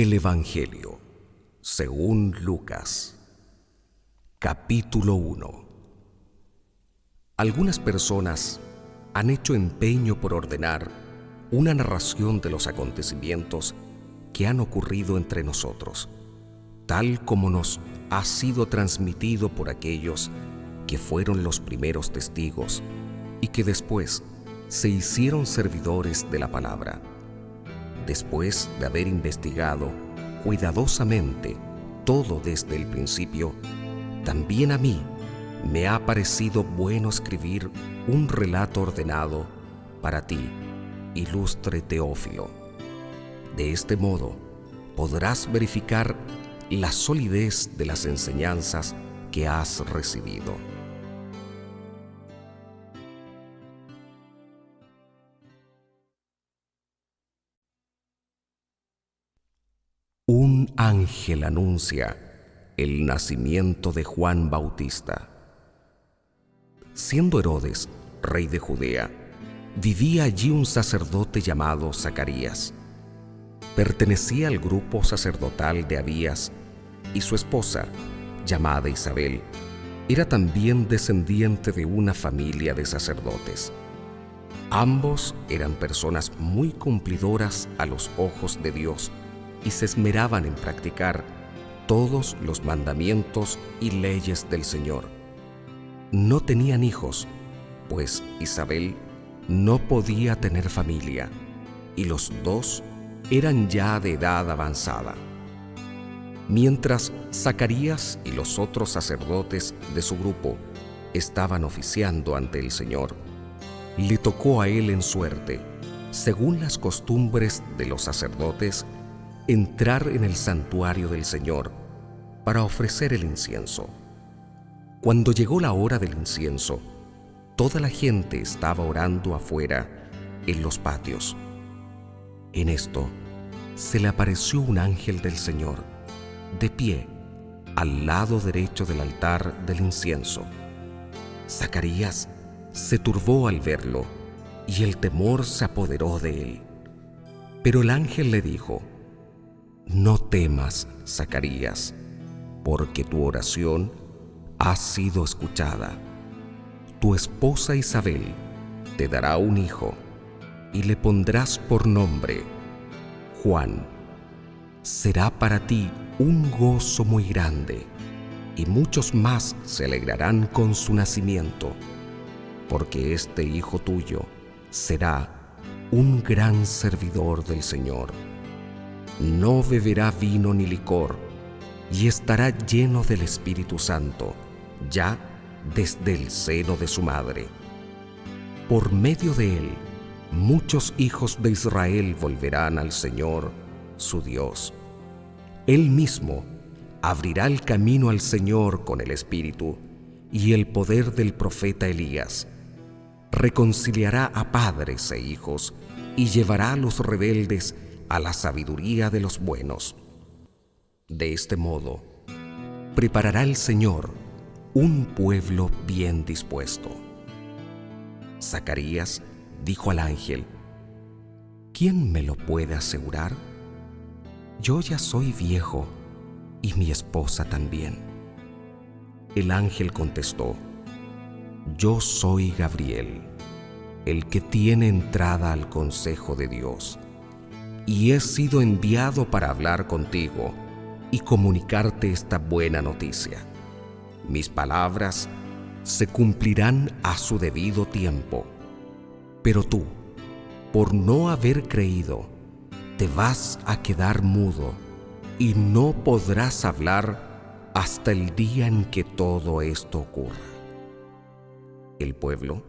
El Evangelio según Lucas, capítulo 1. Algunas personas han hecho empeño por ordenar una narración de los acontecimientos que han ocurrido entre nosotros, tal como nos ha sido transmitido por aquellos que fueron los primeros testigos y que después se hicieron servidores de la palabra. Después de haber investigado cuidadosamente todo desde el principio, también a mí me ha parecido bueno escribir un relato ordenado para ti, ilustre Teófilo. De este modo podrás verificar la solidez de las enseñanzas que has recibido. Un ángel anuncia el nacimiento de Juan Bautista. Siendo Herodes rey de Judea, vivía allí un sacerdote llamado Zacarías. Pertenecía al grupo sacerdotal de Abías, y su esposa, llamada Isabel, era también descendiente de una familia de sacerdotes. Ambos eran personas muy cumplidoras a los ojos de Dios y se esmeraban en practicar todos los mandamientos y leyes del Señor. No tenían hijos, pues Isabel no podía tener familia, y los dos eran ya de edad avanzada. Mientras Zacarías y los otros sacerdotes de su grupo estaban oficiando ante el Señor, le tocó a él en suerte, según las costumbres de los sacerdotes, entrar en el santuario del Señor para ofrecer el incienso. Cuando llegó la hora del incienso, toda la gente estaba orando afuera en los patios. En esto se le apareció un ángel del Señor, de pie, al lado derecho del altar del incienso. Zacarías se turbó al verlo, y el temor se apoderó de él. Pero el ángel le dijo: «No temas, Zacarías, porque tu oración ha sido escuchada. Tu esposa Isabel te dará un hijo, y le pondrás por nombre Juan. Será para ti un gozo muy grande, y muchos más se alegrarán con su nacimiento, porque este hijo tuyo será un gran servidor del Señor. No beberá vino ni licor, y estará lleno del Espíritu Santo, ya desde el seno de su madre. Por medio de él, muchos hijos de Israel volverán al Señor, su Dios. Él mismo abrirá el camino al Señor con el Espíritu y el poder del profeta Elías. Reconciliará a padres e hijos y llevará a los rebeldes a la sabiduría de los buenos. De este modo, preparará el Señor un pueblo bien dispuesto». Zacarías dijo al ángel: «¿Quién me lo puede asegurar? Yo ya soy viejo y mi esposa también». El ángel contestó: «Yo soy Gabriel, el que tiene entrada al consejo de Dios, y he sido enviado para hablar contigo y comunicarte esta buena noticia. Mis palabras se cumplirán a su debido tiempo, pero tú, por no haber creído, te vas a quedar mudo y no podrás hablar hasta el día en que todo esto ocurra». El pueblo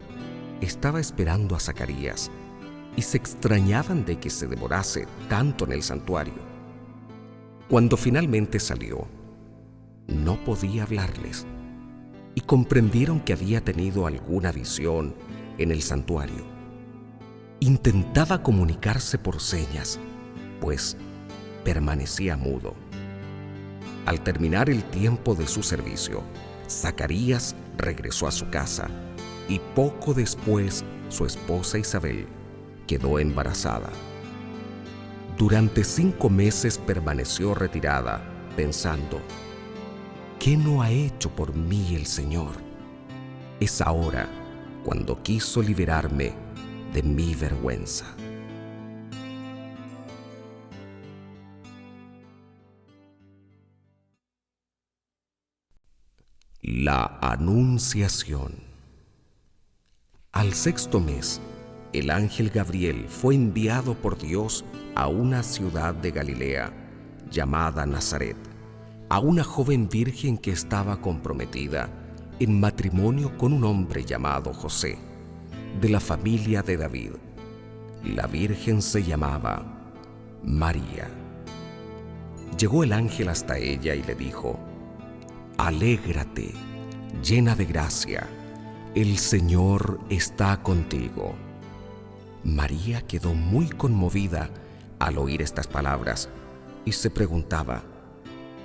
estaba esperando a Zacarías y se extrañaban de que se demorase tanto en el santuario. Cuando finalmente salió, no podía hablarles, y comprendieron que había tenido alguna visión en el santuario. Intentaba comunicarse por señas, pues permanecía mudo. Al terminar el tiempo de su servicio, Zacarías regresó a su casa, y poco después su esposa Isabel quedó embarazada. Durante 5 meses permaneció retirada, pensando: ¿qué no ha hecho por mí el Señor? Es ahora cuando quiso liberarme de mi vergüenza. La Anunciación. Al 6.º mes, el ángel Gabriel fue enviado por Dios a una ciudad de Galilea llamada Nazaret, a una joven virgen que estaba comprometida en matrimonio con un hombre llamado José, de la familia de David. La virgen se llamaba María. Llegó el ángel hasta ella y le dijo: «Alégrate, llena de gracia, el Señor está contigo». María quedó muy conmovida al oír estas palabras y se preguntaba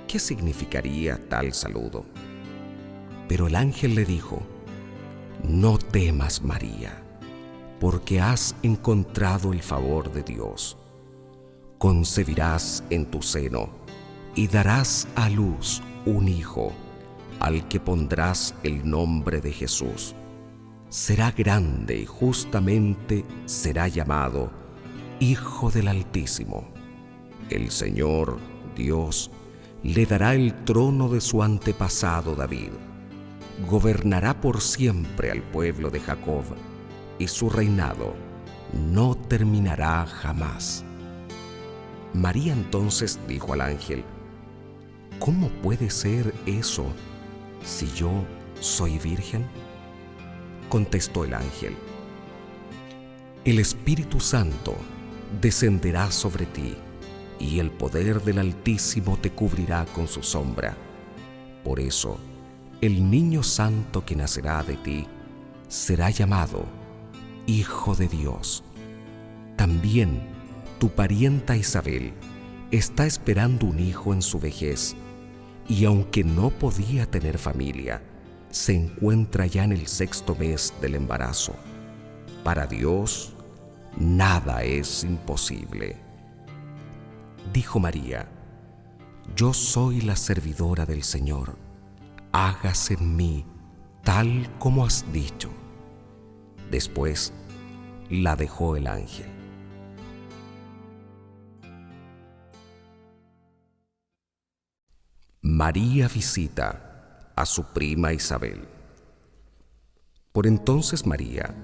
qué significaría tal saludo. Pero el ángel le dijo: «No temas, María, porque has encontrado el favor de Dios. Concebirás en tu seno y darás a luz un hijo, al que pondrás el nombre de Jesús. Será grande y justamente será llamado Hijo del Altísimo. El Señor, Dios, le dará el trono de su antepasado David. Gobernará por siempre al pueblo de Jacob, y su reinado no terminará jamás». María entonces dijo al ángel: «¿Cómo puede ser eso si yo soy virgen?». Contestó el ángel: «El Espíritu Santo descenderá sobre ti, y el poder del Altísimo te cubrirá con su sombra. Por eso, el niño santo que nacerá de ti será llamado Hijo de Dios. También tu parienta Isabel está esperando un hijo en su vejez, y aunque no podía tener familia, se encuentra ya en el 6.º mes del embarazo. Para Dios, nada es imposible». Dijo María: «Yo soy la servidora del Señor. Hágase en mí tal como has dicho». Después la dejó el ángel. María visita a su prima Isabel. Por entonces María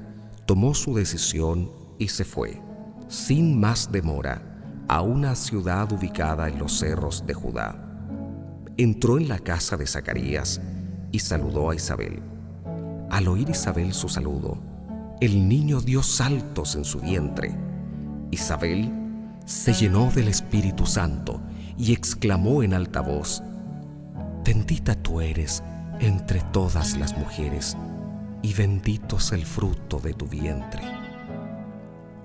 tomó su decisión y se fue, sin más demora, a una ciudad ubicada en los cerros de Judá. Entró en la casa de Zacarías y saludó a Isabel. Al oír Isabel su saludo, el niño dio saltos en su vientre. Isabel se llenó del Espíritu Santo y exclamó en alta voz: «Bendita tú eres entre todas las mujeres, y bendito es el fruto de tu vientre.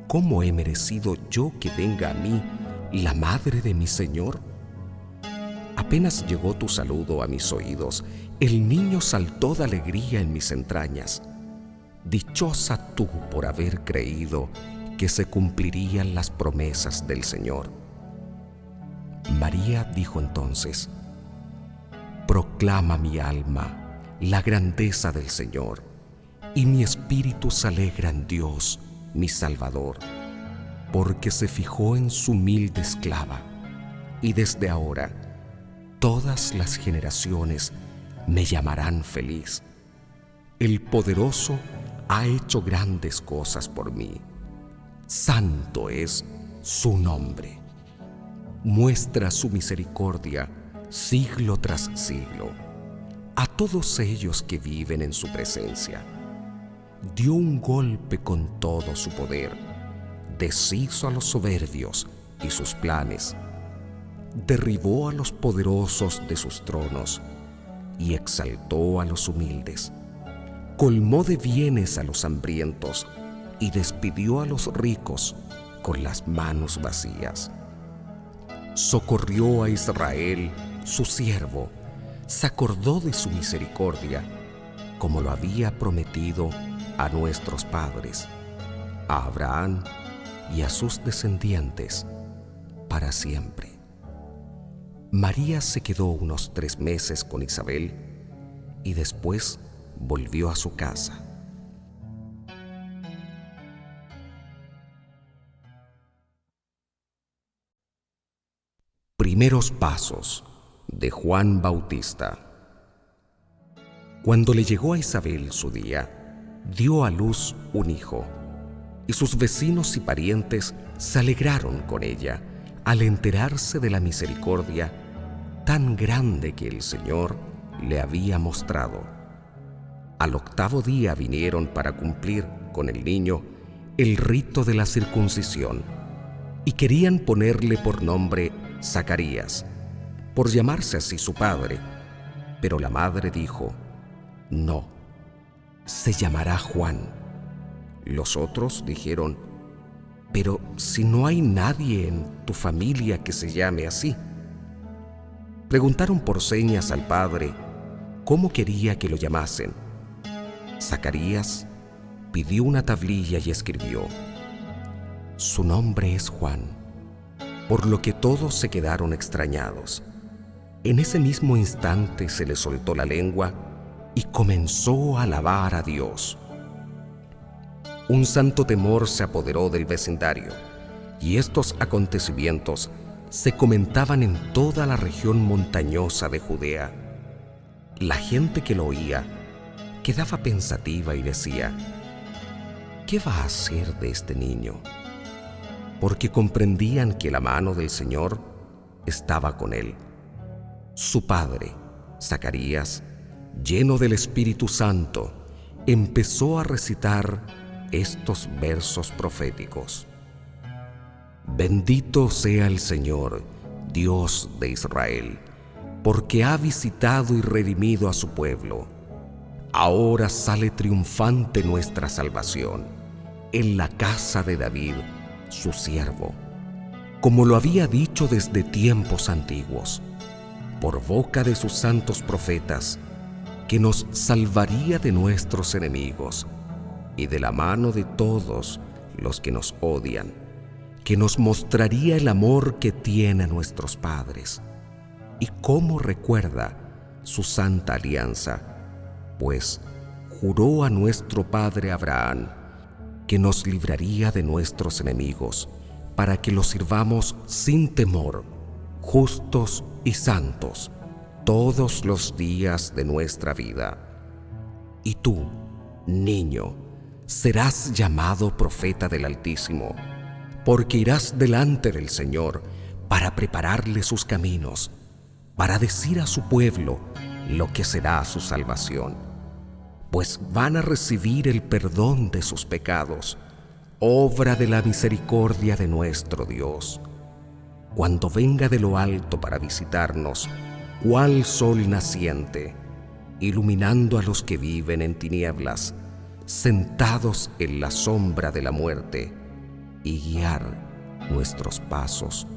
¿Cómo he merecido yo que venga a mí la madre de mi Señor? Apenas llegó tu saludo a mis oídos, el niño saltó de alegría en mis entrañas. Dichosa tú por haber creído que se cumplirían las promesas del Señor». María dijo entonces: «Proclama mi alma la grandeza del Señor, y mi espíritu se alegra en Dios, mi Salvador, porque se fijó en su humilde esclava, y desde ahora todas las generaciones me llamarán feliz. El Poderoso ha hecho grandes cosas por mí. Santo es su nombre. Muestra su misericordia siglo tras siglo a todos ellos que viven en su presencia. Dio un golpe con todo su poder, deshizo a los soberbios y sus planes, derribó a los poderosos de sus tronos y exaltó a los humildes. Colmó de bienes a los hambrientos y despidió a los ricos con las manos vacías. Socorrió a Israel, su siervo, se acordó de su misericordia, como lo había prometido a nuestros padres, a Abraham y a sus descendientes para siempre. María se quedó unos 3 meses con Isabel y después volvió a su casa. Primeros pasos de Juan Bautista. Cuando le llegó a Isabel su día, dio a luz un hijo, y sus vecinos y parientes se alegraron con ella al enterarse de la misericordia tan grande que el Señor le había mostrado. Al 8º día vinieron para cumplir con el niño el rito de la circuncisión y querían ponerle por nombre Zacarías, por llamarse así su padre. Pero la madre dijo: no, se llamará Juan. Los otros dijeron: pero si no hay nadie en tu familia que se llame así. Preguntaron por señas al padre cómo quería que lo llamasen. Zacarías pidió una tablilla y escribió: su nombre es Juan, por lo que todos se quedaron extrañados. En ese mismo instante se le soltó la lengua y comenzó a alabar a Dios. Un santo temor se apoderó del vecindario, y estos acontecimientos se comentaban en toda la región montañosa de Judea. La gente que lo oía quedaba pensativa y decía: ¿qué va a hacer de este niño? Porque comprendían que la mano del Señor estaba con él. Su padre, Zacarías, lleno del Espíritu Santo, empezó a recitar estos versos proféticos: bendito sea el Señor, Dios de Israel, porque ha visitado y redimido a su pueblo. Ahora sale triunfante nuestra salvación en la casa de David, su siervo, como lo había dicho desde tiempos antiguos, por boca de sus santos profetas, que nos salvaría de nuestros enemigos y de la mano de todos los que nos odian, que nos mostraría el amor que tiene a nuestros padres y cómo recuerda su santa alianza, pues juró a nuestro padre Abraham que nos libraría de nuestros enemigos para que los sirvamos sin temor, justos y santos, todos los días de nuestra vida. Y tú, niño, serás llamado profeta del Altísimo, porque irás delante del Señor para prepararle sus caminos, para decir a su pueblo lo que será su salvación. Pues van a recibir el perdón de sus pecados, obra de la misericordia de nuestro Dios, cuando venga de lo alto para visitarnos, cual sol naciente, iluminando a los que viven en tinieblas, sentados en la sombra de la muerte, y guiar nuestros pasos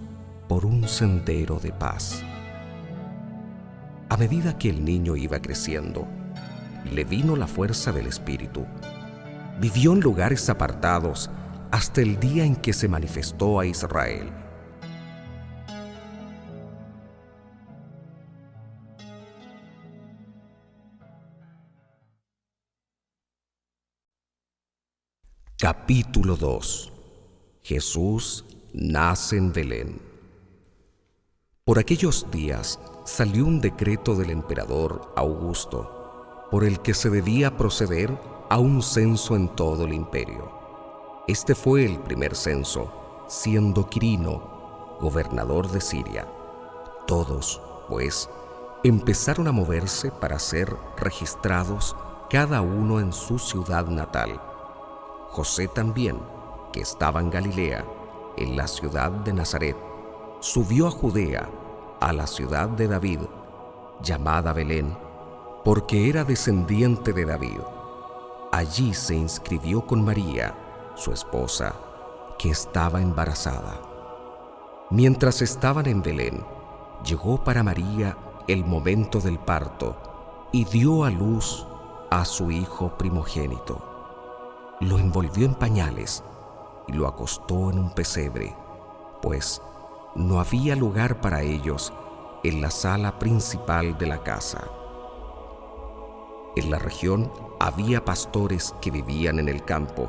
por un sendero de paz. A medida que el niño iba creciendo, le vino la fuerza del Espíritu. Vivió en lugares apartados hasta el día en que se manifestó a Israel. Capítulo 2. Jesús nace en Belén. Por aquellos días salió un decreto del emperador Augusto, por el que se debía proceder a un censo en todo el imperio. Este fue el primer censo, siendo Quirino gobernador de Siria. Todos, pues, empezaron a moverse para ser registrados cada uno en su ciudad natal. José también, que estaba en Galilea, en la ciudad de Nazaret, subió a Judea, a la ciudad de David, llamada Belén, porque era descendiente de David. Allí se inscribió con María, su esposa, que estaba embarazada. Mientras estaban en Belén, llegó para María el momento del parto y dio a luz a su hijo primogénito. Lo envolvió en pañales y lo acostó en un pesebre, pues no había lugar para ellos en la sala principal de la casa. En la región había pastores que vivían en el campo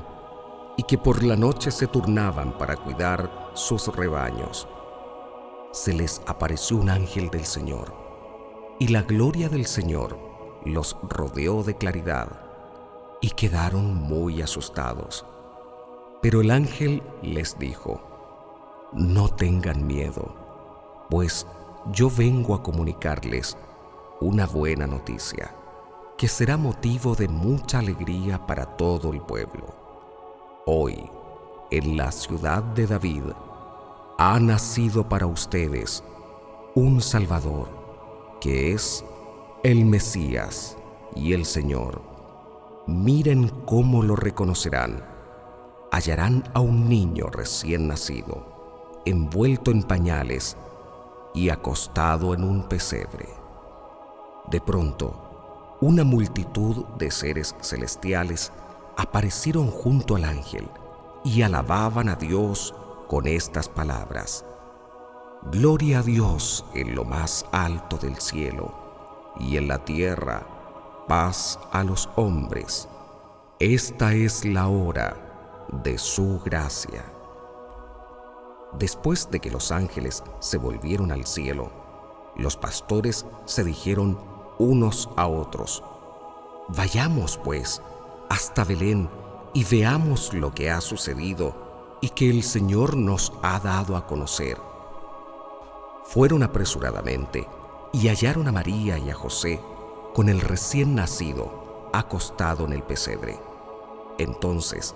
y que por la noche se turnaban para cuidar sus rebaños. Se les apareció un ángel del Señor, y la gloria del Señor los rodeó de claridad, y quedaron muy asustados. Pero el ángel les dijo: no tengan miedo, pues yo vengo a comunicarles una buena noticia, que será motivo de mucha alegría para todo el pueblo. Hoy, en la ciudad de David, ha nacido para ustedes un Salvador, que es el Mesías y el Señor. Miren cómo lo reconocerán. Hallarán a un niño recién nacido, envuelto en pañales y acostado en un pesebre. De pronto, una multitud de seres celestiales aparecieron junto al ángel y alababan a Dios con estas palabras: Gloria a Dios en lo más alto del cielo, y en la tierra paz a los hombres. Esta es la hora de su gracia. Después de que los ángeles se volvieron al cielo, los pastores se dijeron unos a otros: vayamos pues hasta Belén y veamos lo que ha sucedido y que el Señor nos ha dado a conocer. Fueron apresuradamente y hallaron a María y a José con el recién nacido acostado en el pesebre. Entonces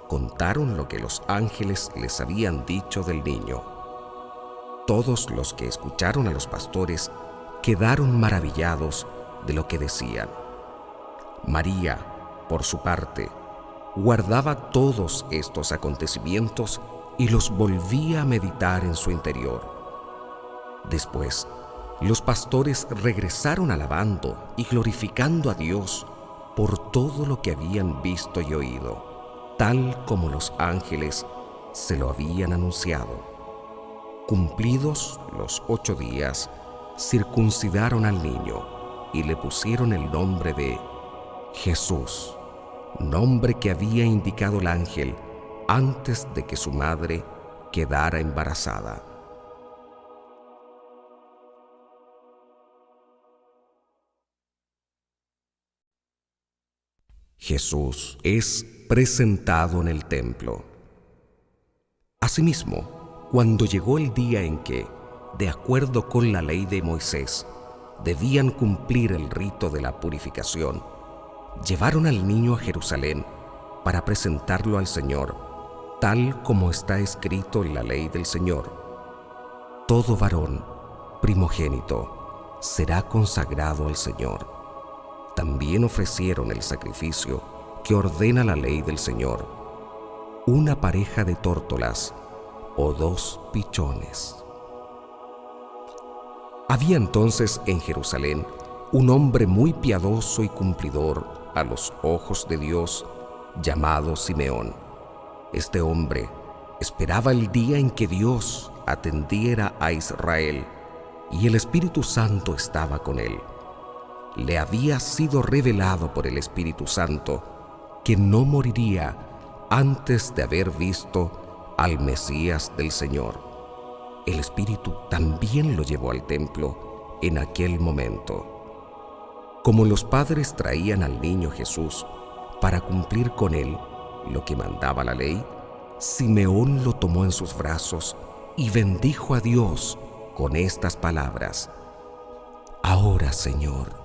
contaron lo que los ángeles les habían dicho del niño. Todos los que escucharon a los pastores quedaron maravillados de lo que decían. María, por su parte, guardaba todos estos acontecimientos y los volvía a meditar en su interior. Después, los pastores regresaron alabando y glorificando a Dios por todo lo que habían visto y oído, tal como los ángeles se lo habían anunciado. Cumplidos los 8 días, circuncidaron al niño y le pusieron el nombre de Jesús, nombre que había indicado el ángel antes de que su madre quedara embarazada. Jesús es presentado en el templo. Asimismo, cuando llegó el día en que, de acuerdo con la ley de Moisés, debían cumplir el rito de la purificación, llevaron al niño a Jerusalén para presentarlo al Señor, tal como está escrito en la ley del Señor. Todo varón primogénito será consagrado al Señor. También ofrecieron el sacrificio que ordena la ley del Señor: una pareja de tórtolas o 2 pichones. Había entonces en Jerusalén un hombre muy piadoso y cumplidor a los ojos de Dios, llamado Simeón. Este hombre esperaba el día en que Dios atendiera a Israel, y el Espíritu Santo estaba con él. Le había sido revelado por el Espíritu Santo que no moriría antes de haber visto al Mesías del Señor. El Espíritu también lo llevó al templo en aquel momento. Como los padres traían al niño Jesús para cumplir con él lo que mandaba la ley, Simeón lo tomó en sus brazos y bendijo a Dios con estas palabras: Ahora, Señor,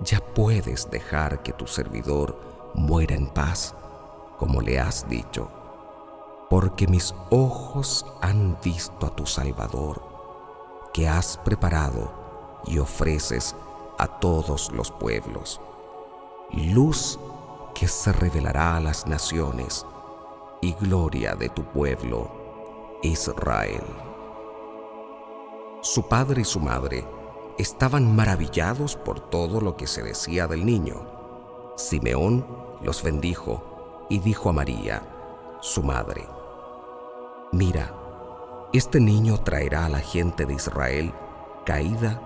ya puedes dejar que tu servidor muera en paz, como le has dicho, porque mis ojos han visto a tu Salvador, que has preparado y ofreces a todos los pueblos, luz que se revelará a las naciones y gloria de tu pueblo, Israel. Su padre y su madre estaban maravillados por todo lo que se decía del niño. Simeón los bendijo y dijo a María, su madre: Mira, Este niño traerá a la gente de Israel caída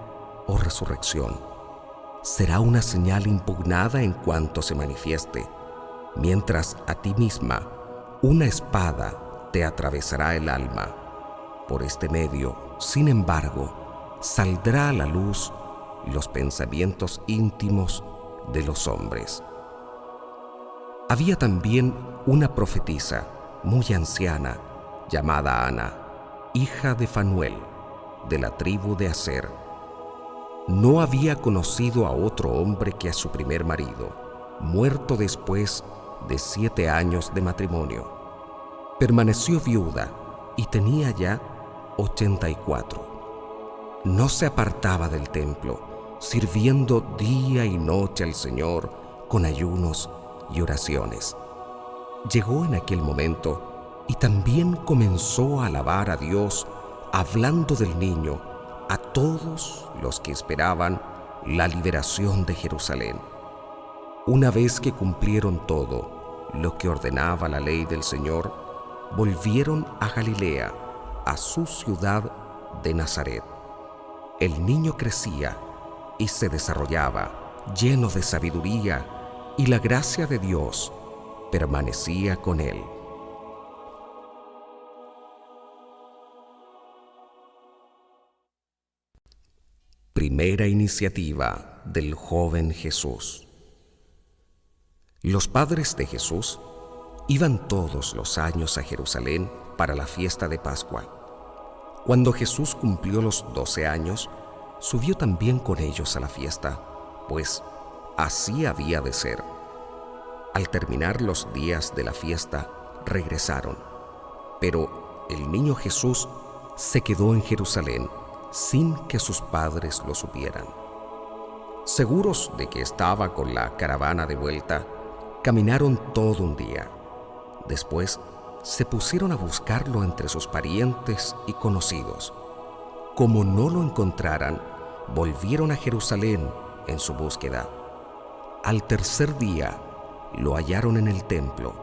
o resurrección. Será una señal impugnada en cuanto se manifieste, mientras a ti misma una espada te atravesará el alma. Por este medio, sin embargo, saldrá a la luz los pensamientos íntimos de los hombres. Había también una profetisa muy anciana llamada Ana, hija de Fanuel, de la tribu de Aser. No había conocido a otro hombre que a su primer marido, muerto después de 7 años de matrimonio. Permaneció viuda y tenía ya 84. No se apartaba del templo, sirviendo día y noche al Señor con ayunos y oraciones. Llegó en aquel momento y también comenzó a alabar a Dios, hablando del niño a todos los que esperaban la liberación de Jerusalén. Una vez que cumplieron todo lo que ordenaba la ley del Señor, volvieron a Galilea, a su ciudad de Nazaret. El niño crecía y se desarrollaba, lleno de sabiduría, y la gracia de Dios permanecía con él. Primera iniciativa del joven Jesús. Los padres de Jesús iban todos los años a Jerusalén para la fiesta de Pascua. Cuando Jesús cumplió los 12 años, subió también con ellos a la fiesta, pues así había de ser. Al terminar los días de la fiesta, regresaron, pero el niño Jesús se quedó en Jerusalén sin que sus padres lo supieran. Seguros de que estaba con la caravana de vuelta, caminaron todo un día. Después se pusieron a buscarlo entre sus parientes y conocidos. Como no lo encontraran, volvieron a Jerusalén en su búsqueda. Al tercer día, lo hallaron en el templo,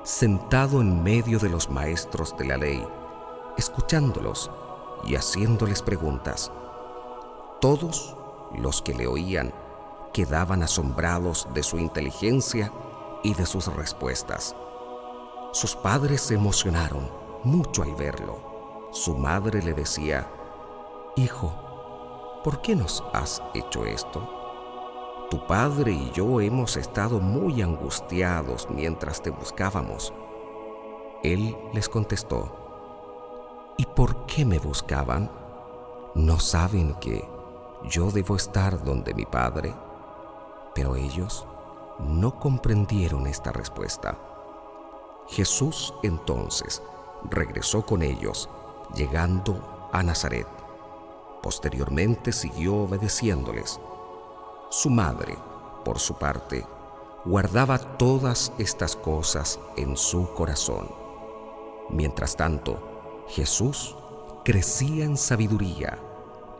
sentado en medio de los maestros de la ley, escuchándolos y haciéndoles preguntas. Todos los que le oían quedaban asombrados de su inteligencia y de sus respuestas. Sus padres se emocionaron mucho al verlo. Su madre le decía: «Hijo, ¿por qué nos has hecho esto? Tu padre y yo hemos estado muy angustiados mientras te buscábamos». Él les contestó: «¿Y por qué me buscaban? ¿No saben que yo debo estar donde mi padre?» Pero ellos no comprendieron esta respuesta. Jesús entonces regresó con ellos, llegando a Nazaret. Posteriormente siguió obedeciéndoles. Su madre, por su parte, guardaba todas estas cosas en su corazón. Mientras tanto, Jesús crecía en sabiduría,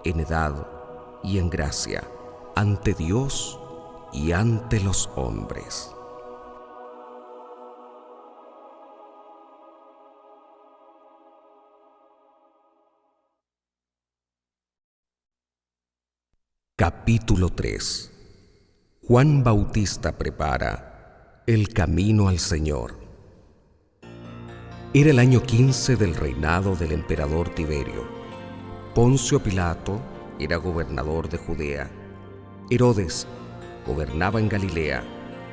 en edad y en gracia, ante Dios y ante los hombres. Capítulo 3. Juan Bautista prepara el camino al Señor. Era el año 15 del reinado del emperador Tiberio. Poncio Pilato era gobernador de Judea. Herodes gobernaba en Galilea,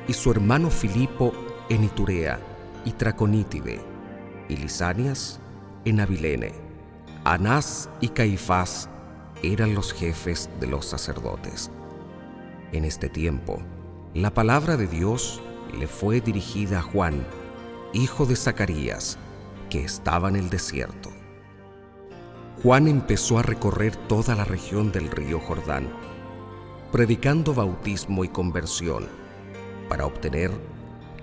y su hermano Filipo en Iturea y Traconítide, y Lisanias en Abilene. Anás y Caifás eran los jefes de los sacerdotes. En este tiempo, la palabra de Dios le fue dirigida a Juan, hijo de Zacarías, que estaba en el desierto. Juan empezó a recorrer toda la región del río Jordán, predicando bautismo y conversión para obtener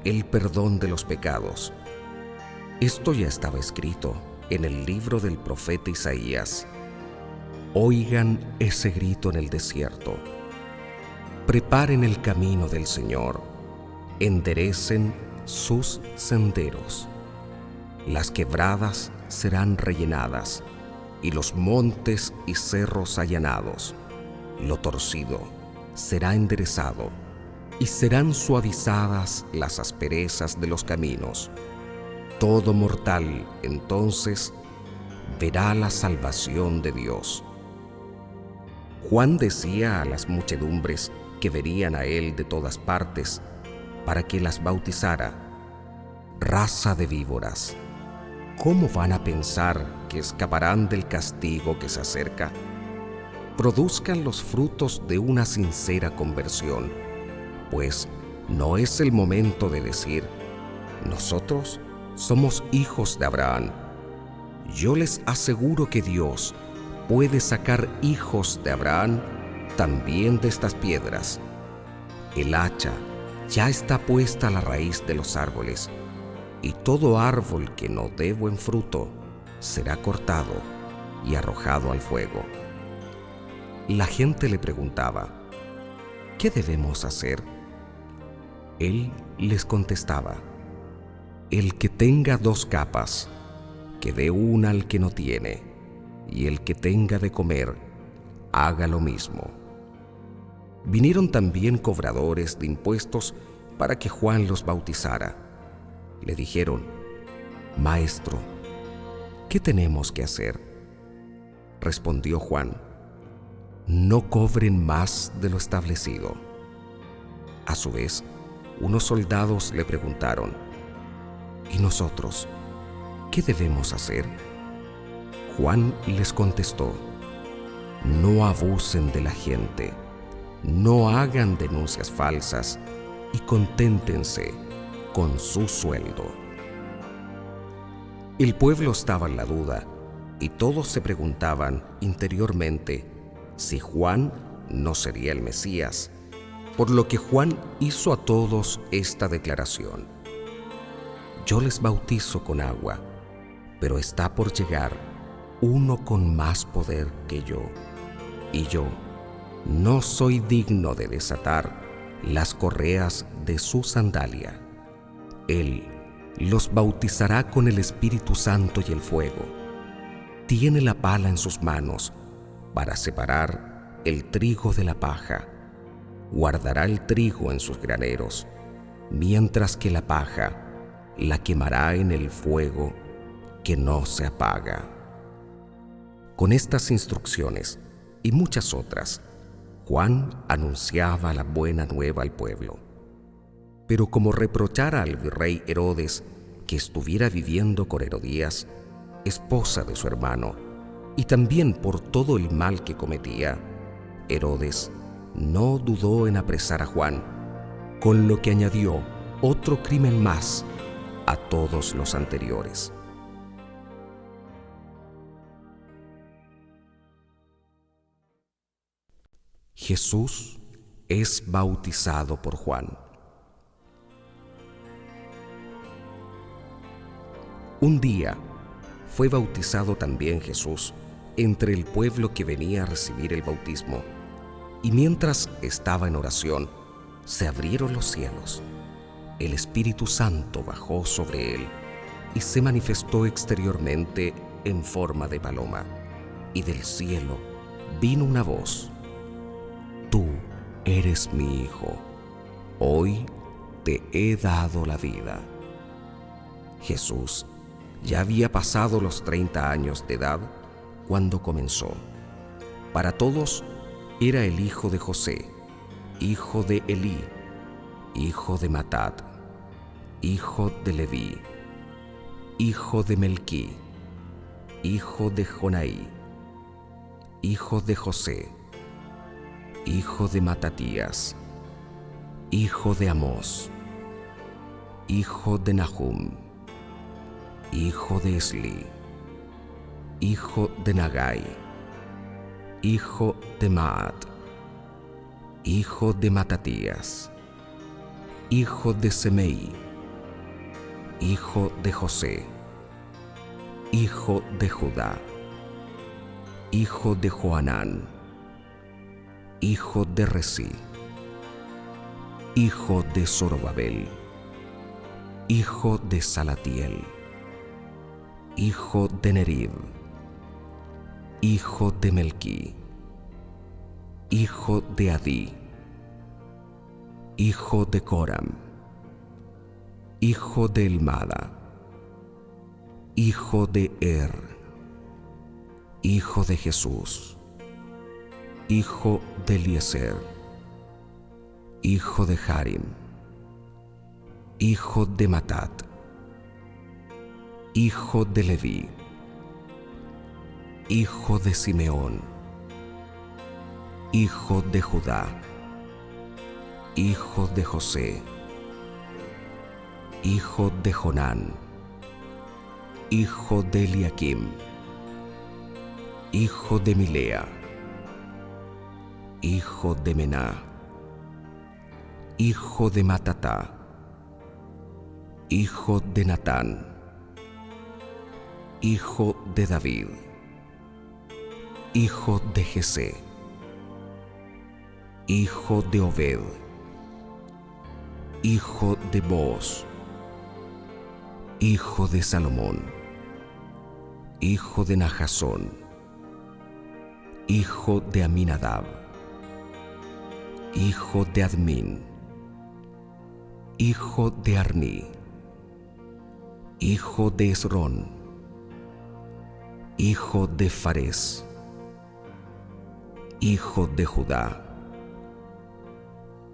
el perdón de los pecados. Esto ya estaba escrito en el libro del profeta Isaías. Oigan ese grito en el desierto: preparen el camino del Señor, enderecen sus senderos. Las quebradas serán rellenadas y los montes y cerros allanados. Lo torcido será enderezado, y serán suavizadas las asperezas de los caminos. Todo mortal, entonces, verá la salvación de Dios. Juan decía a las muchedumbres que venían a él de todas partes para que las bautizara: raza de víboras, ¿cómo van a pensar que escaparán del castigo que se acerca? Produzcan los frutos de una sincera conversión, pues no es el momento de decir: nosotros somos hijos de Abraham. Yo les aseguro que Dios puede sacar hijos de Abraham también de estas piedras. El hacha ya está puesta a la raíz de los árboles, y todo árbol que no dé buen fruto será cortado y arrojado al fuego. La gente le preguntaba: ¿qué debemos hacer? Él les contestaba: el que tenga 2 capas, que dé una al que no tiene, y el que tenga de comer, haga lo mismo. Vinieron también cobradores de impuestos para que Juan los bautizara. Le dijeron: Maestro, ¿qué tenemos que hacer? Respondió Juan: no cobren más de lo establecido. A su vez, unos soldados le preguntaron: ¿y nosotros qué debemos hacer? Juan les contestó: no abusen de la gente, no hagan denuncias falsas y conténtense con su sueldo. El pueblo estaba en la duda y todos se preguntaban interiormente si Juan no sería el Mesías, por lo que Juan hizo a todos esta declaración: yo les bautizo con agua, pero está por llegar uno con más poder que yo, y yo no soy digno de desatar las correas de su sandalia. Él los bautizará con el Espíritu Santo y el fuego. Tiene la pala en sus manos para separar el trigo de la paja. Guardará el trigo en sus graneros, mientras que la paja la quemará en el fuego que no se apaga. Con estas instrucciones y muchas otras, Juan anunciaba la buena nueva al pueblo. Pero como reprochara al virrey Herodes que estuviera viviendo con Herodías, esposa de su hermano, y también por todo el mal que cometía, Herodes no dudó en apresar a Juan, con lo que añadió otro crimen más a todos los anteriores. Jesús es bautizado por Juan. Un día fue bautizado también Jesús entre el pueblo que venía a recibir el bautismo, y mientras estaba en oración, se abrieron los cielos. El Espíritu Santo bajó sobre él y se manifestó exteriormente en forma de paloma, y del cielo vino una voz: Tú eres mi Hijo, hoy te he dado la vida. Jesús ya había pasado los 30 años de edad cuando comenzó. Para todos era el hijo de José, hijo de Elí, hijo de Matat, hijo de Leví, hijo de Melquí, hijo de Jonaí, hijo de José, hijo de Matatías, hijo de Amós, hijo de Nahum, hijo de Esli, hijo de Nagai, hijo de Maat, hijo de Matatías, hijo de Semei, hijo de José, hijo de Judá, hijo de Joanán, hijo de Resí, hijo de Zorobabel, hijo de Salatiel, hijo de Nerib, hijo de Melquí, hijo de Adí, hijo de Coram, hijo de Elmada, hijo de Er, hijo de Jesús, hijo de Eliezer, hijo de Harim, hijo de Matat, hijo de Leví, hijo de Simeón, hijo de Judá, hijo de José, hijo de Jonán, hijo de Eliakim, hijo de Milea, hijo de Mená, hijo de Matatá, hijo de Natán, hijo de David, hijo de Jesé, hijo de Obed, hijo de Booz, hijo de Salomón, hijo de Nahasón, hijo de Aminadab, hijo de Admín, hijo de Arní, hijo de Esrón, hijo de Fares, hijo de Judá,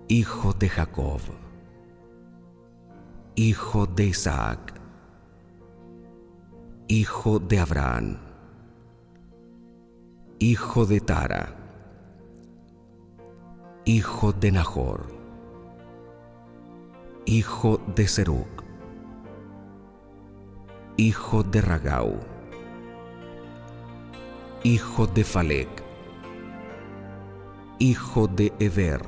hijo de Jacob, hijo de Isaac, hijo de Abraham, hijo de Tara, hijo de Nahor, hijo de Serug, hijo de Ragau, hijo de Falec, hijo de Eber,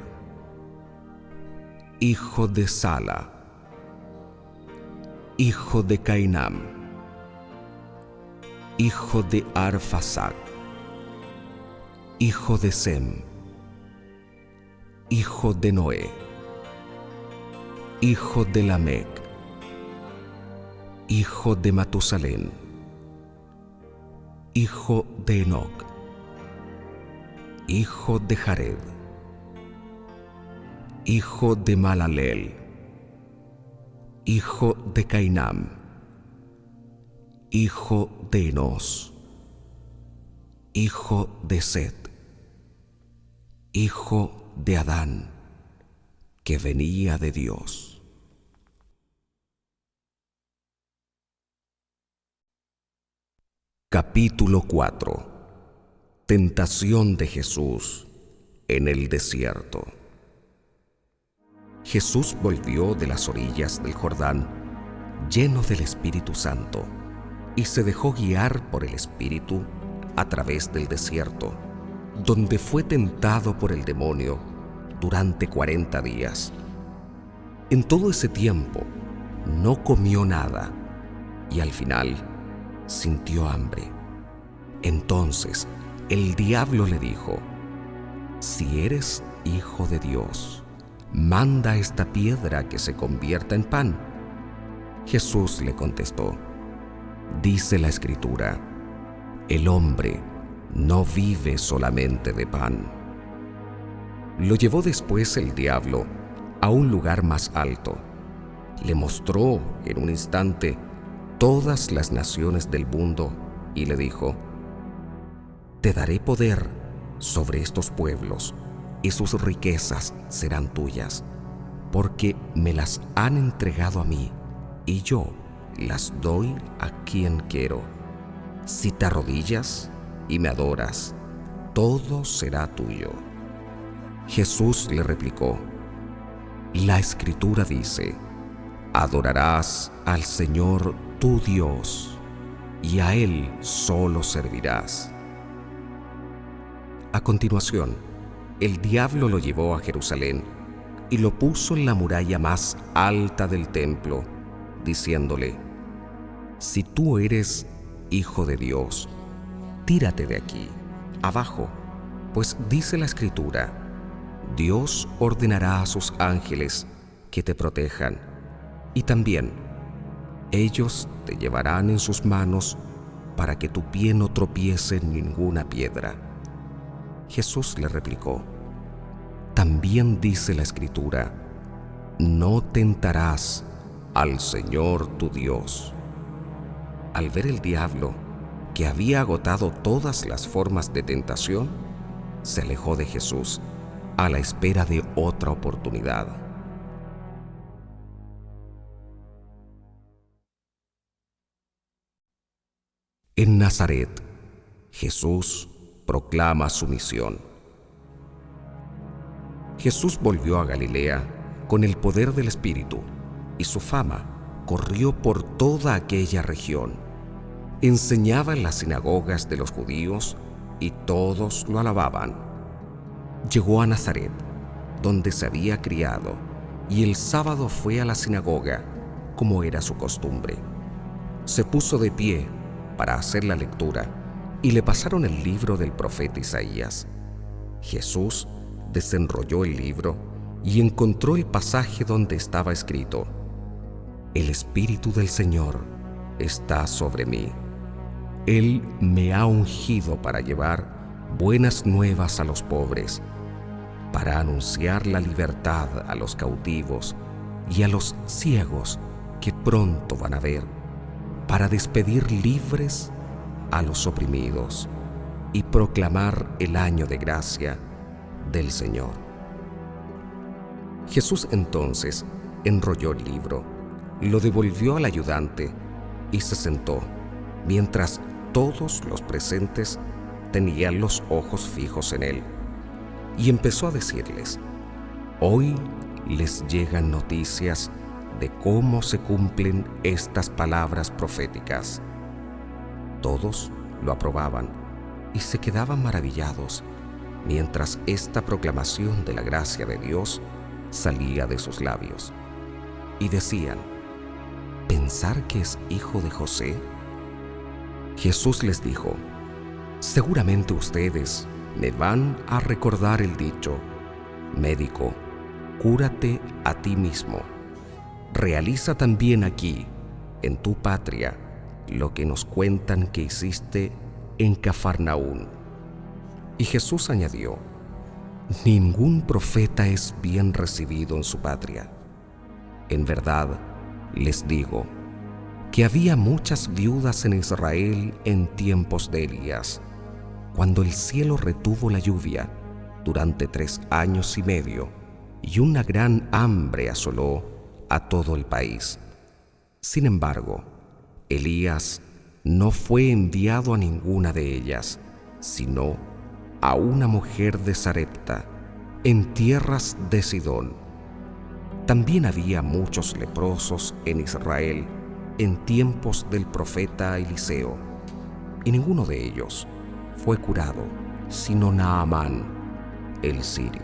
hijo de Sala, hijo de Cainam, hijo de Arfaxad, hijo de Sem, hijo de Noé, hijo de Lamec, hijo de Matusalén, hijo de Enoc, hijo de Jared, hijo de Malaleel, hijo de Cainam, hijo de Enos, hijo de Set, hijo de Adán, que venía de Dios. Capítulo 4. Tentación de Jesús en el desierto. Jesús volvió de las orillas del Jordán, lleno del Espíritu Santo, y se dejó guiar por el Espíritu a través del desierto, donde fue tentado por el demonio durante 40 días. En todo ese tiempo no comió nada y al final sintió hambre. Entonces el diablo le dijo: «Si eres hijo de Dios, manda esta piedra que se convierta en pan». Jesús le contestó: «Dice la Escritura, el hombre no vive solamente de pan». Lo llevó después el diablo a un lugar más alto. Le mostró en un instante todas las naciones del mundo y le dijo: «Te daré poder sobre estos pueblos y sus riquezas serán tuyas, porque me las han entregado a mí y yo las doy a quien quiero. Si te arrodillas y me adoras, todo será tuyo». Jesús le replicó: «La Escritura dice: adorarás al Señor tu Dios, y a Él solo servirás». A continuación, el diablo lo llevó a Jerusalén y lo puso en la muralla más alta del templo, diciéndole: «Si tú eres hijo de Dios, tírate de aquí, abajo, pues dice la Escritura: Dios ordenará a sus ángeles que te protejan, y también ellos te llevarán en sus manos para que tu pie no tropiece en ninguna piedra. Jesús le replicó: también dice la Escritura: no tentarás al Señor tu Dios. Al ver el diablo, que había agotado todas las formas de tentación, se alejó de Jesús a la espera de otra oportunidad. En Nazaret, Jesús proclama su misión. Jesús volvió a Galilea con el poder del Espíritu, y su fama corrió por toda aquella región. Enseñaba en las sinagogas de los judíos y todos lo alababan. Llegó a Nazaret, donde se había criado, y el sábado fue a la sinagoga, como era su costumbre. Se puso de pie para hacer la lectura, y le pasaron el libro del profeta Isaías. Jesús desenrolló el libro y encontró el pasaje donde estaba escrito: el Espíritu del Señor está sobre mí. Él me ha ungido para llevar buenas nuevas a los pobres, para anunciar la libertad a los cautivos y a los ciegos que pronto van a ver, para despedir libres a los oprimidos y proclamar el año de gracia del Señor. Jesús entonces enrolló el libro, lo devolvió al ayudante y se sentó, mientras todos los presentes tenían los ojos fijos en él. Y empezó a decirles: hoy les llegan noticias de cómo se cumplen estas palabras proféticas. Todos lo aprobaban y se quedaban maravillados, mientras esta proclamación de la gracia de Dios salía de sus labios. Y decían: ¿pensar que es hijo de José? Jesús les dijo: seguramente ustedes me van a recordar el dicho: médico, cúrate a ti mismo. Realiza también aquí, en tu patria, lo que nos cuentan que hiciste en Cafarnaún. Y Jesús añadió: ningún profeta es bien recibido en su patria. En verdad, les digo que había muchas viudas en Israel en tiempos de Elías, cuando el cielo retuvo la lluvia durante 3 años y medio, y una gran hambre asoló a todo el país. Sin embargo, Elías no fue enviado a ninguna de ellas, sino a una mujer de Sarepta, en tierras de Sidón. También había muchos leprosos en Israel en tiempos del profeta Eliseo, y ninguno de ellos fue curado, sino Naamán, el sirio.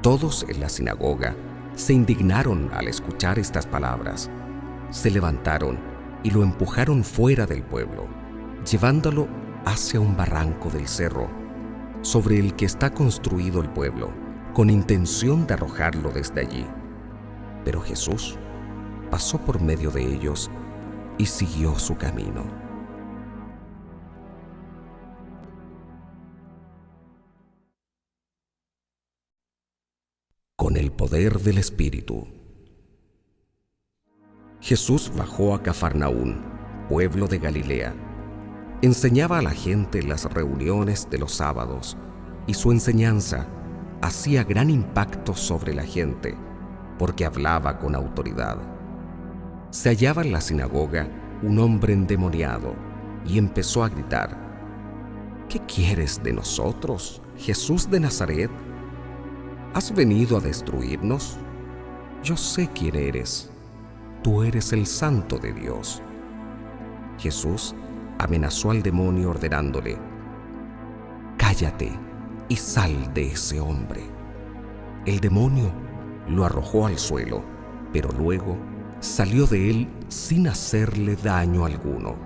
Todos en la sinagoga se indignaron al escuchar estas palabras. Se levantaron y lo empujaron fuera del pueblo, llevándolo hacia un barranco del cerro, sobre el que está construido el pueblo, con intención de arrojarlo desde allí. Pero Jesús pasó por medio de ellos y siguió su camino. Con el poder del Espíritu. Jesús bajó a Cafarnaún, pueblo de Galilea. Enseñaba a la gente en las reuniones de los sábados, y su enseñanza hacía gran impacto sobre la gente, porque hablaba con autoridad. Se hallaba en la sinagoga un hombre endemoniado, y empezó a gritar: ¿qué quieres de nosotros, Jesús de Nazaret? ¿Has venido a destruirnos? Yo sé quién eres. Tú eres el Santo de Dios. Jesús amenazó al demonio ordenándole: cállate y sal de ese hombre. El demonio lo arrojó al suelo, pero luego salió de él sin hacerle daño alguno.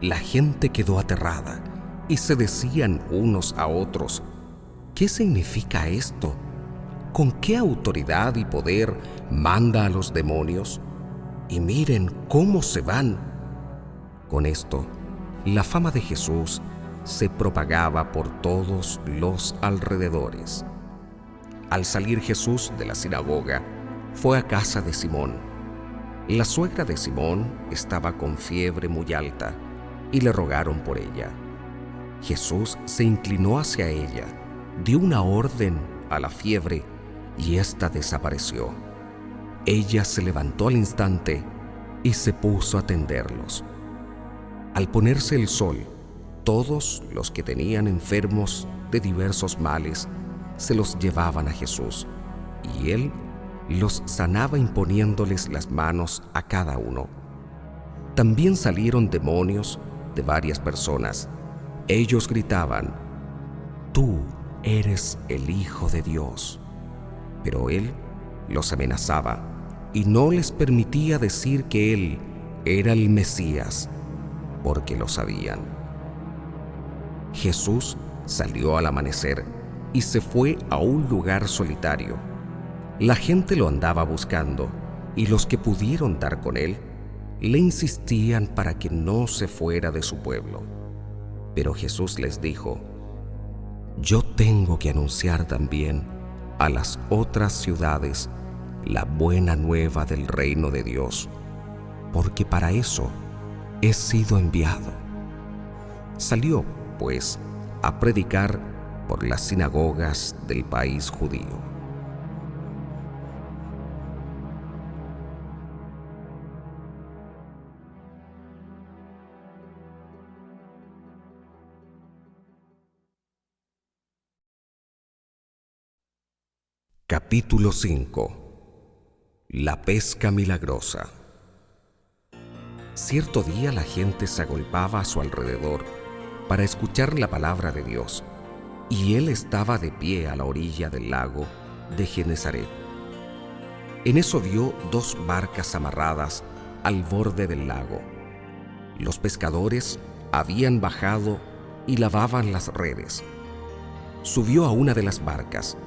La gente quedó aterrada y se decían unos a otros: ¿qué significa esto? ¿Con qué autoridad y poder manda a los demonios? Y miren cómo se van. Con esto, la fama de Jesús se propagaba por todos los alrededores. Al salir Jesús de la sinagoga, fue a casa de Simón. La suegra de Simón estaba con fiebre muy alta y le rogaron por ella. Jesús se inclinó hacia ella, dio una orden a la fiebre y ésta desapareció. Ella se levantó al instante y se puso a atenderlos. Al ponerse el sol, todos los que tenían enfermos de diversos males se los llevaban a Jesús, y él los sanaba imponiéndoles las manos a cada uno. También salieron demonios de varias personas. Ellos gritaban: «Tú eres el Hijo de Dios». Pero él los amenazaba y no les permitía decir que él era el Mesías, porque lo sabían. Jesús salió al amanecer y se fue a un lugar solitario. La gente lo andaba buscando y los que pudieron dar con él le insistían para que no se fuera de su pueblo. Pero Jesús les dijo: «Yo tengo que anunciar también a las otras ciudades la buena nueva del reino de Dios, porque para eso he sido enviado». Salió, pues, a predicar por las sinagogas del país judío. Capítulo 5. La pesca milagrosa. Cierto día la gente se agolpaba a su alrededor para escuchar la palabra de Dios, y él estaba de pie a la orilla del lago de Genesaret. En eso vio 2 barcas amarradas al borde del lago. Los pescadores habían bajado y lavaban las redes. Subió a una de las barcas,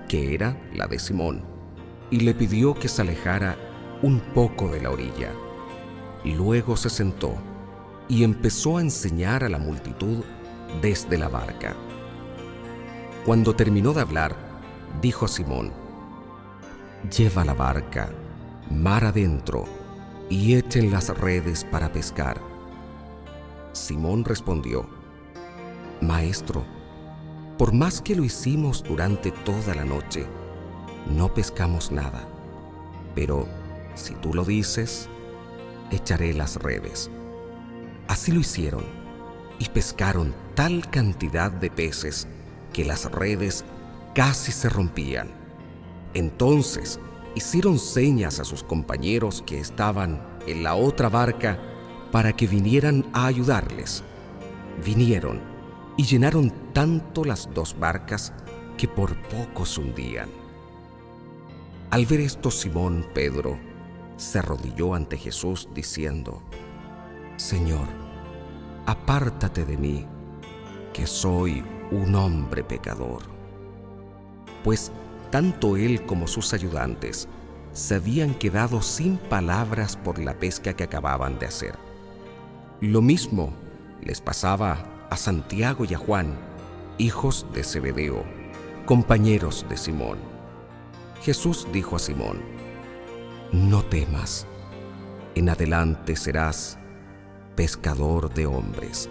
que era la de Simón, y le pidió que se alejara un poco de la orilla. Luego se sentó y empezó a enseñar a la multitud desde la barca. Cuando terminó de hablar, dijo a Simón: «Lleva la barca mar adentro y echen las redes para pescar». Simón respondió: «Maestro, por más que lo hicimos durante toda la noche, no pescamos nada. Pero si tú lo dices, echaré las redes». Así lo hicieron, y pescaron tal cantidad de peces que las redes casi se rompían. Entonces hicieron señas a sus compañeros que estaban en la otra barca para que vinieran a ayudarles. Vinieron y llenaron tanto las 2 barcas que por poco se hundían. Al ver esto, Simón Pedro se arrodilló ante Jesús diciendo: «Señor, apártate de mí, que soy un hombre pecador». Pues tanto él como sus ayudantes se habían quedado sin palabras por la pesca que acababan de hacer. Lo mismo les pasaba a Santiago y a Juan, hijos de Zebedeo, compañeros de Simón. Jesús dijo a Simón: «No temas, en adelante serás pescador de hombres».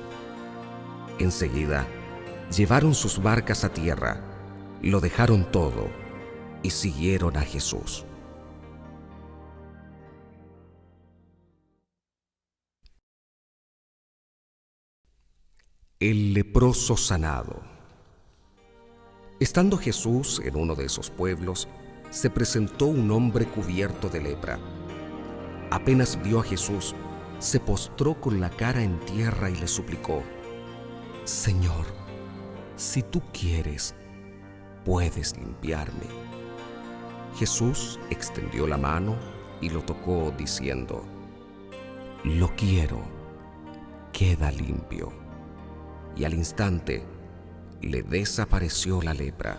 Enseguida llevaron sus barcas a tierra, lo dejaron todo y siguieron a Jesús. El leproso sanado. Estando Jesús en uno de esos pueblos, se presentó un hombre cubierto de lepra. Apenas vio a Jesús, se postró con la cara en tierra y le suplicó: «Señor, si tú quieres, puedes limpiarme». Jesús extendió la mano y lo tocó, diciendo: «Lo quiero, queda limpio». Y al instante le desapareció la lepra.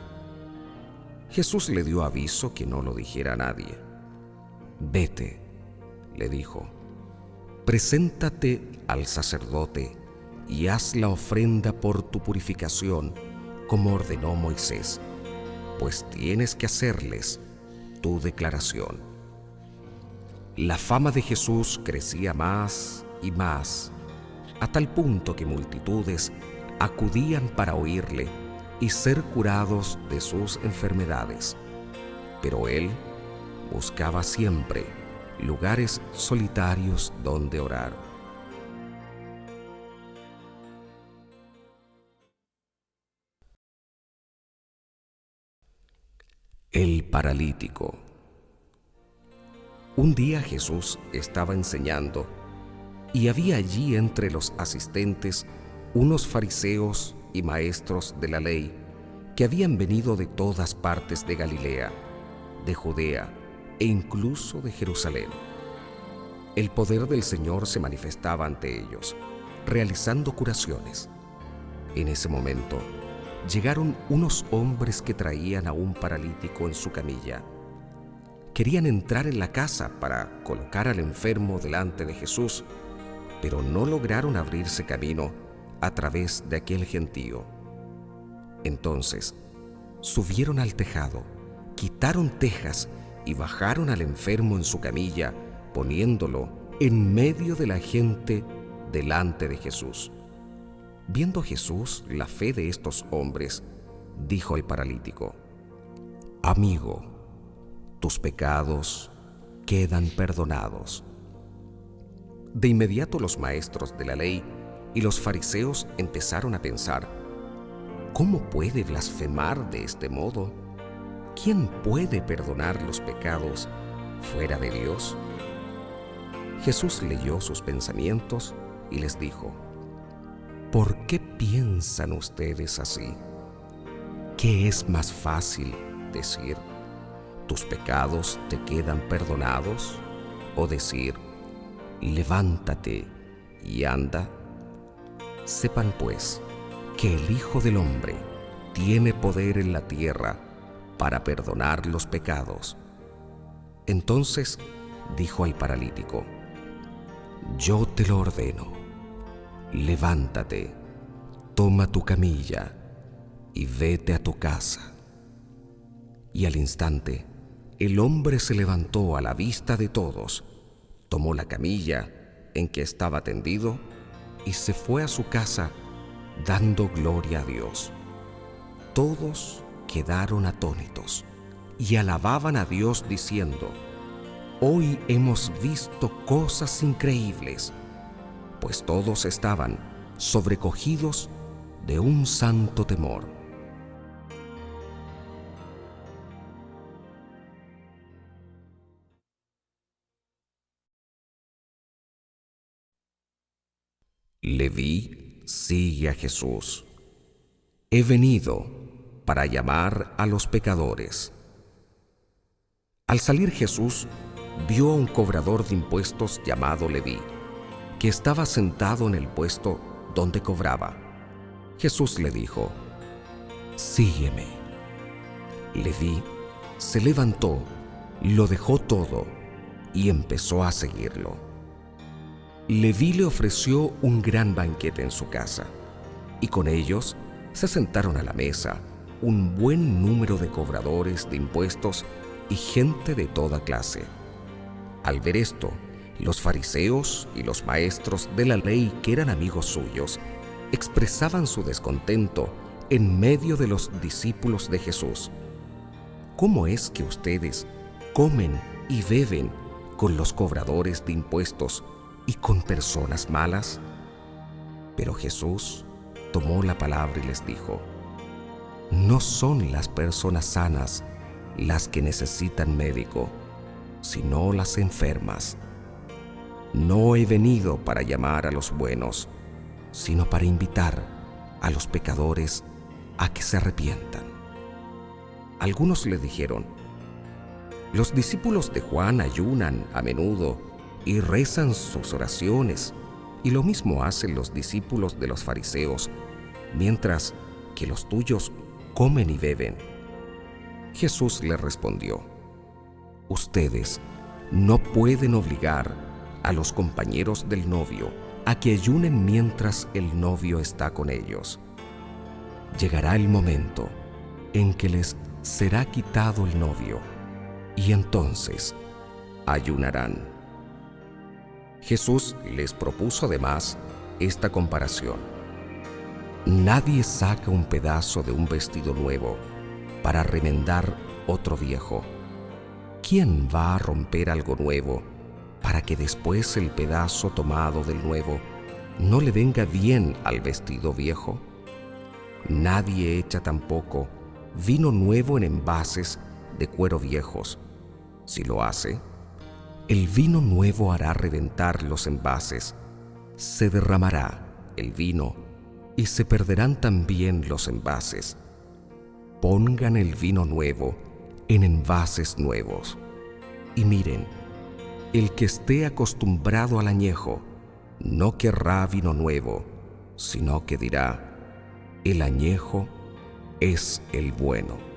Jesús le dio aviso que no lo dijera a nadie. «Vete», le dijo, preséntate al sacerdote y haz la ofrenda por tu purificación, como ordenó Moisés, pues tienes que hacerles tu declaración. La fama de Jesús crecía más y más, a tal punto que multitudes acudían para oírle y ser curados de sus enfermedades. Pero él buscaba siempre lugares solitarios donde orar. El paralítico. Un día Jesús estaba enseñando y había allí entre los asistentes unos fariseos y maestros de la ley que habían venido de todas partes de Galilea, de Judea e incluso de Jerusalén. El poder del Señor se manifestaba ante ellos, realizando curaciones. En ese momento, llegaron unos hombres que traían a un paralítico en su camilla. Querían entrar en la casa para colocar al enfermo delante de Jesús, pero no lograron abrirse camino a través de aquel gentío. Entonces, subieron al tejado, quitaron tejas y bajaron al enfermo en su camilla, poniéndolo en medio de la gente delante de Jesús. Viendo Jesús la fe de estos hombres, dijo al paralítico: «Amigo, tus pecados quedan perdonados». De inmediato los maestros de la ley y los fariseos empezaron a pensar: ¿cómo puede blasfemar de este modo? ¿Quién puede perdonar los pecados fuera de Dios? Jesús leyó sus pensamientos y les dijo: ¿por qué piensan ustedes así? ¿Qué es más fácil decir: tus pecados te quedan perdonados? ¿O decir: levántate y anda? Sepan pues que el Hijo del Hombre tiene poder en la tierra para perdonar los pecados. Entonces dijo al paralítico: yo te lo ordeno, levántate, toma tu camilla y vete a tu casa. Y al instante el hombre se levantó a la vista de todos, tomó la camilla en que estaba tendido y se fue a su casa dando gloria a Dios. Todos quedaron atónitos y alababan a Dios diciendo: hoy hemos visto cosas increíbles. Pues todos estaban sobrecogidos de un santo temor. Leví sigue a Jesús. He venido para llamar a los pecadores. Al salir Jesús, vio a un cobrador de impuestos llamado Leví, que estaba sentado en el puesto donde cobraba. Jesús le dijo: sígueme. Leví se levantó, lo dejó todo y empezó a seguirlo. Leví le ofreció un gran banquete en su casa, y con ellos se sentaron a la mesa un buen número de cobradores de impuestos y gente de toda clase. Al ver esto, los fariseos y los maestros de la ley, que eran amigos suyos, expresaban su descontento en medio de los discípulos de Jesús. ¿Cómo es que ustedes comen y beben con los cobradores de impuestos y con personas malas? Pero Jesús tomó la palabra y les dijo: no son las personas sanas las que necesitan médico, sino las enfermas. No he venido para llamar a los buenos, sino para invitar a los pecadores a que se arrepientan. Algunos le dijeron: los discípulos de Juan ayunan a menudo y rezan sus oraciones, y lo mismo hacen los discípulos de los fariseos, mientras que los tuyos comen y beben. Jesús le respondió: ustedes no pueden obligar a los compañeros del novio a que ayunen mientras el novio está con ellos. Llegará el momento en que les será quitado el novio, y entonces ayunarán. Jesús les propuso además esta comparación: nadie saca un pedazo de un vestido nuevo para remendar otro viejo. ¿Quién va a romper algo nuevo para que después el pedazo tomado del nuevo no le venga bien al vestido viejo? Nadie echa tampoco vino nuevo en envases de cuero viejos. Si lo hace, el vino nuevo hará reventar los envases, se derramará el vino y se perderán también los envases. Pongan el vino nuevo en envases nuevos. Y miren, el que esté acostumbrado al añejo no querrá vino nuevo, sino que dirá: el añejo es el bueno.